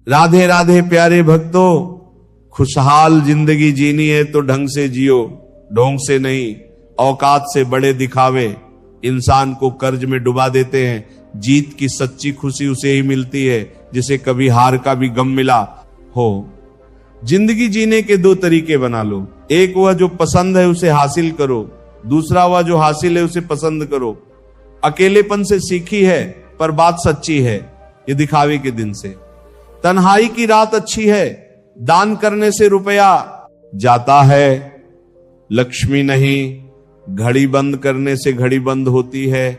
राधे राधे प्यारे भक्तों, खुशहाल जिंदगी जीनी है तो ढंग से जियो, ढोंग से नहीं। औकात से बड़े दिखावे इंसान को कर्ज में डुबा देते हैं। जीत की सच्ची खुशी उसे ही मिलती है जिसे कभी हार का भी गम मिला हो। जिंदगी जीने के दो तरीके बना लो, एक वह जो पसंद है उसे हासिल करो, दूसरा वह जो हासिल है उसे पसंद करो। अकेलेपन से सीखी है पर बात सच्ची है, ये दिखावे के दिन से। तन्हाई की रात अच्छी है, दान करने से रुपया जाता है। लक्ष्मी नहीं, घड़ी बंद करने से घड़ी बंद होती है।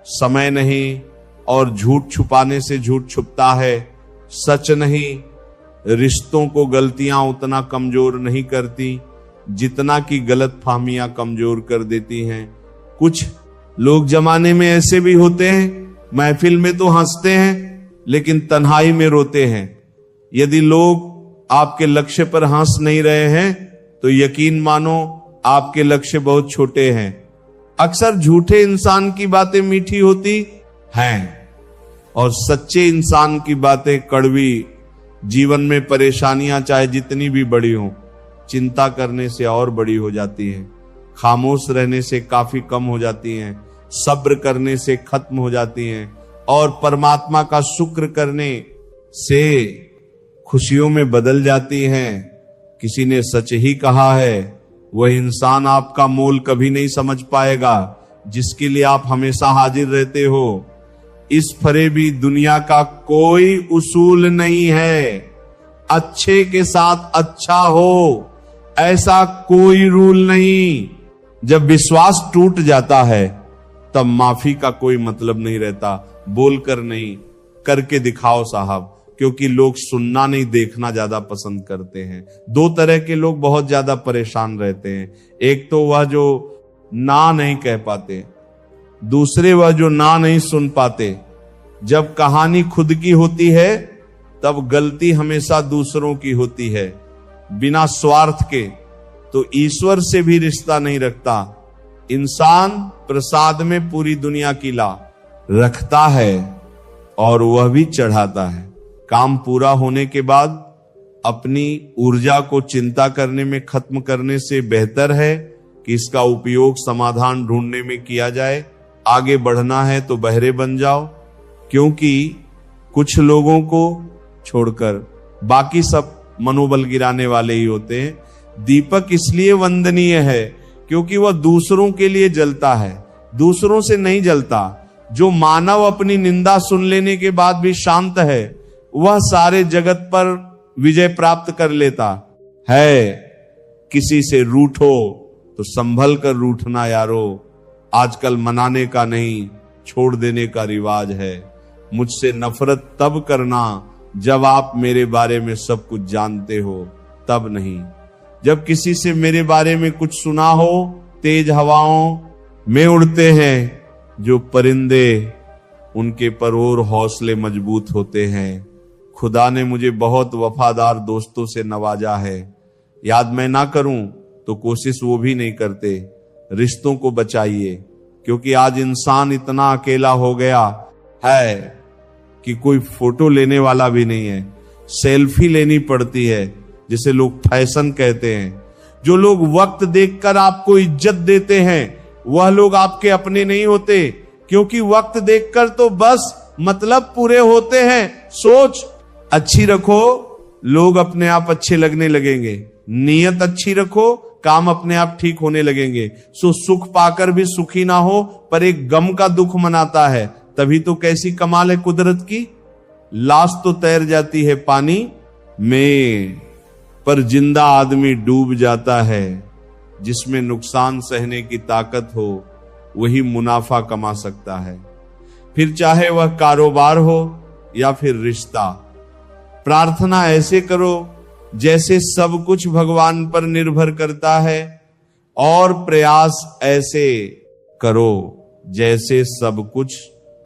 समय नहीं, और झूठ छुपाने से झूठ छुपता है। सच नहीं, रिश्तों को गलतियां उतना कमजोर नहीं करती जितना कि गलत फहमियां कमजोर कर देती हैं। कुछ लोग जमाने में ऐसे भी होते हैं, महफिल में तो हंसते हैं लेकिन तन्हाई में रोते हैं। यदि लोग आपके लक्ष्य पर हंस नहीं रहे हैं तो यकीन मानो आपके लक्ष्य बहुत छोटे हैं। अक्सर झूठे इंसान की बातें मीठी होती हैं और सच्चे इंसान की बातें कड़वी। जीवन में परेशानियां चाहे जितनी भी बड़ी हों, चिंता करने से और बड़ी हो जाती हैं। खामोश रहने से काफी कम हो जाती हैं, सब्र करने से खत्म हो जाती हैं और परमात्मा का शुक्र करने से खुशियों में बदल जाती हैं। किसी ने सच ही कहा है, वह इंसान आपका मोल कभी नहीं समझ पाएगा जिसके लिए आप हमेशा हाजिर रहते हो। इस फरेबी दुनिया का कोई उसूल नहीं है। अच्छे के साथ अच्छा हो, ऐसा कोई रूल नहीं। जब विश्वास टूट जाता है तब माफी का कोई मतलब नहीं रहता। बोलकर नहीं, करके दिखाओ साहब, क्योंकि लोग सुनना नहीं देखना ज्यादा पसंद करते हैं। दो तरह के लोग बहुत ज्यादा परेशान रहते हैं, एक तो वह जो ना नहीं कह पाते, दूसरे वह जो ना नहीं सुन पाते। जब कहानी खुद की होती है तब गलती हमेशा दूसरों की होती है। बिना स्वार्थ के तो ईश्वर से भी रिश्ता नहीं रखता। इंसान प्रसाद में पूरी दुनिया की ला रखता है और वह भी चढ़ाता है। काम पूरा होने के बाद अपनी ऊर्जा को चिंता करने में खत्म करने से बेहतर है कि इसका उपयोग समाधान ढूंढने में किया जाए। आगे बढ़ना है तो बहरे बन जाओ, क्योंकि कुछ लोगों को छोड़कर बाकी सब मनोबल गिराने वाले ही होते हैं। दीपक इसलिए वंदनीय है क्योंकि वह दूसरों के लिए जलता है, दूसरों से नहीं जलता। जो मानव अपनी निंदा सुन लेने के बाद भी शांत है, वह सारे जगत पर विजय प्राप्त कर लेता है। किसी से रूठो तो संभल कर रूठना यारो, आजकल मनाने का नहीं छोड़ देने का रिवाज है। मुझसे नफरत तब करना जब आप मेरे बारे में सब कुछ जानते हो, तब नहीं। जब किसी से मेरे बारे में कुछ सुना हो, तेज हवाओं में उड़ते हैं जो परिंदे, उनके पर और हौसले मजबूत होते हैं। खुदा ने मुझे बहुत वफादार दोस्तों से नवाजा है। याद मैं ना करूं तो कोशिश वो भी नहीं करते। रिश्तों को बचाइए, क्योंकि आज इंसान इतना अकेला हो गया है कि कोई फोटो लेने वाला भी नहीं है। सेल्फी लेनी पड़ती है जिसे लोग फैशन कहते हैं। जो लोग वक्त देखकर आपको इज्जत देते हैं वह लोग आपके अपने नहीं होते, क्योंकि वक्त देखकर तो बस मतलब पूरे होते हैं। सोच अच्छी रखो, लोग अपने आप अच्छे लगने लगेंगे। नीयत अच्छी रखो, काम अपने आप ठीक होने लगेंगे। सो सुख पाकर भी सुखी ना हो पर एक गम का दुख मनाता है, तभी तो कैसी कमाल है कुदरत की। लाश तो तैर जाती है पानी में, पर जिंदा आदमी डूब जाता है। जिसमें नुकसान सहने की ताकत हो वही मुनाफा कमा सकता है, फिर चाहे वह कारोबार हो या फिर रिश्ता। प्रार्थना ऐसे करो जैसे सब कुछ भगवान पर निर्भर करता है, और प्रयास ऐसे करो जैसे सब कुछ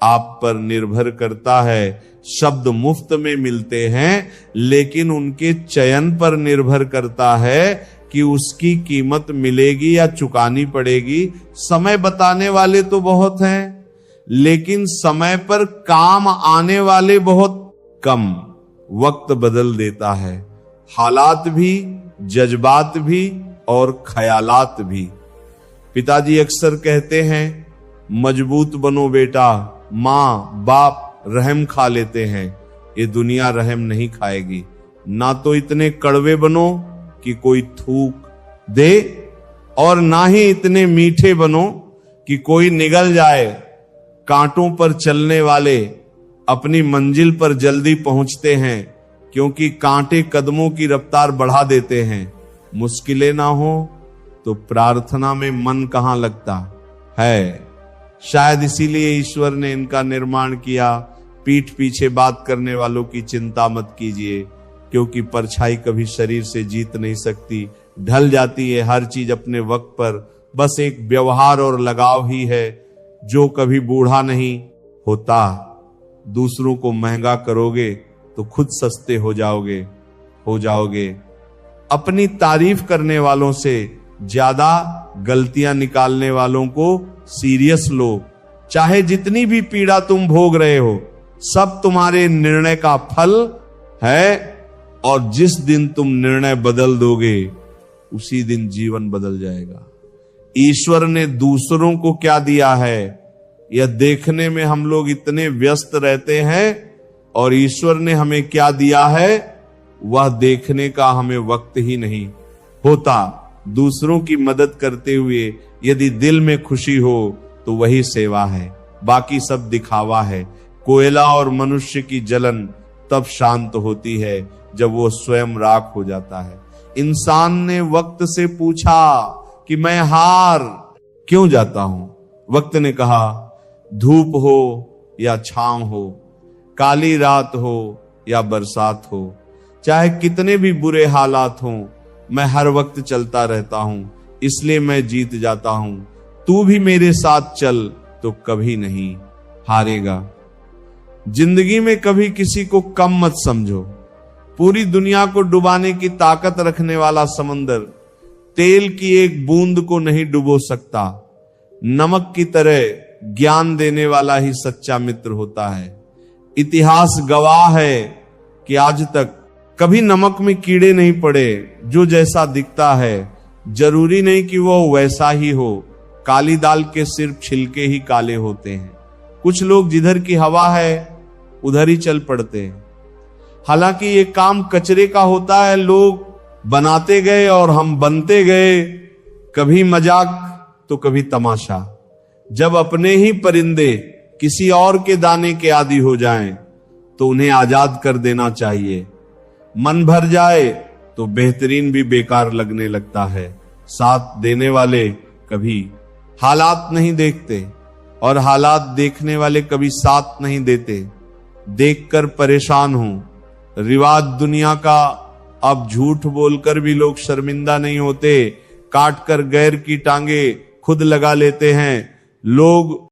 आप पर निर्भर करता है। शब्द मुफ्त में मिलते हैं, लेकिन उनके चयन पर निर्भर करता है कि उसकी कीमत मिलेगी या चुकानी पड़ेगी। समय बताने वाले तो बहुत हैं, लेकिन समय पर काम आने वाले बहुत कम। वक्त बदल देता है, हालात भी, जज्बात भी और ख्यालात भी। पिताजी अक्सर कहते हैं, मजबूत बनो बेटा, माँ बाप रहम खा लेते हैं, ये दुनिया रहम नहीं खाएगी। ना तो इतने कड़वे बनो कि कोई थूक दे, और ना ही इतने मीठे बनो कि कोई निगल जाए। कांटों पर चलने वाले अपनी मंजिल पर जल्दी पहुंचते हैं, क्योंकि कांटे कदमों की रफ्तार बढ़ा देते हैं। मुश्किलें ना हो तो प्रार्थना में मन कहां लगता है। शायद इसीलिए ईश्वर ने इनका निर्माण किया। पीठ पीछे बात करने वालों की चिंता मत कीजिए, क्योंकि परछाई कभी शरीर से जीत नहीं सकती, ढल जाती है हर चीज अपने वक्त पर। बस एक व्यवहार और लगाव ही है जो कभी बूढ़ा नहीं होता। दूसरों को महंगा करोगे तो खुद सस्ते हो जाओगे। अपनी तारीफ करने वालों से ज्यादा गलतियां निकालने वालों को सीरियस लो। चाहे जितनी भी पीड़ा तुम भोग रहे हो, सब तुम्हारे निर्णय का फल है, और जिस दिन तुम निर्णय बदल दोगे उसी दिन जीवन बदल जाएगा। ईश्वर ने दूसरों को क्या दिया है, यह देखने में हम लोग इतने व्यस्त रहते हैं, और ईश्वर ने हमें क्या दिया है वह देखने का हमें वक्त ही नहीं होता। दूसरों की मदद करते हुए यदि दिल में खुशी हो तो वही सेवा है, बाकी सब दिखावा है। कोयला और मनुष्य की जलन तब शांत होती है जब वो स्वयं राख हो जाता है। इंसान ने वक्त से पूछा कि मैं हार क्यों जाता हूं। वक्त ने कहा, धूप हो या छांव हो, काली रात हो या बरसात हो, चाहे कितने भी बुरे हालात हों, मैं हर वक्त चलता रहता हूं, इसलिए मैं जीत जाता हूं। तू भी मेरे साथ चल तो कभी नहीं हारेगा। जिंदगी में कभी किसी को कम मत समझो। पूरी दुनिया को डुबाने की ताकत रखने वाला समंदर तेल की एक बूंद को नहीं डुबो सकता। नमक की तरह ज्ञान देने वाला ही सच्चा मित्र होता है। इतिहास गवाह है कि आज तक कभी नमक में कीड़े नहीं पड़े। जो जैसा दिखता है जरूरी नहीं कि वो वैसा ही हो। काली दाल के सिर्फ छिलके ही काले होते हैं। कुछ लोग जिधर की हवा है उधर ही चल पड़ते हैं। हालांकि ये काम कचरे का होता है। लोग बनाते गए और हम बनते गए, कभी मजाक तो कभी तमाशा। जब अपने ही परिंदे किसी और के दाने के आदी हो जाएं तो उन्हें आजाद कर देना चाहिए। मन भर जाए तो बेहतरीन भी बेकार लगने लगता है। साथ देने वाले कभी हालात नहीं देखते और हालात देखने वाले कभी साथ नहीं देते। देखकर परेशान हूं। रिवाज दुनिया का, अब झूठ बोलकर भी लोग शर्मिंदा नहीं होते। काट कर गैर की टांगे खुद लगा लेते हैं। लोग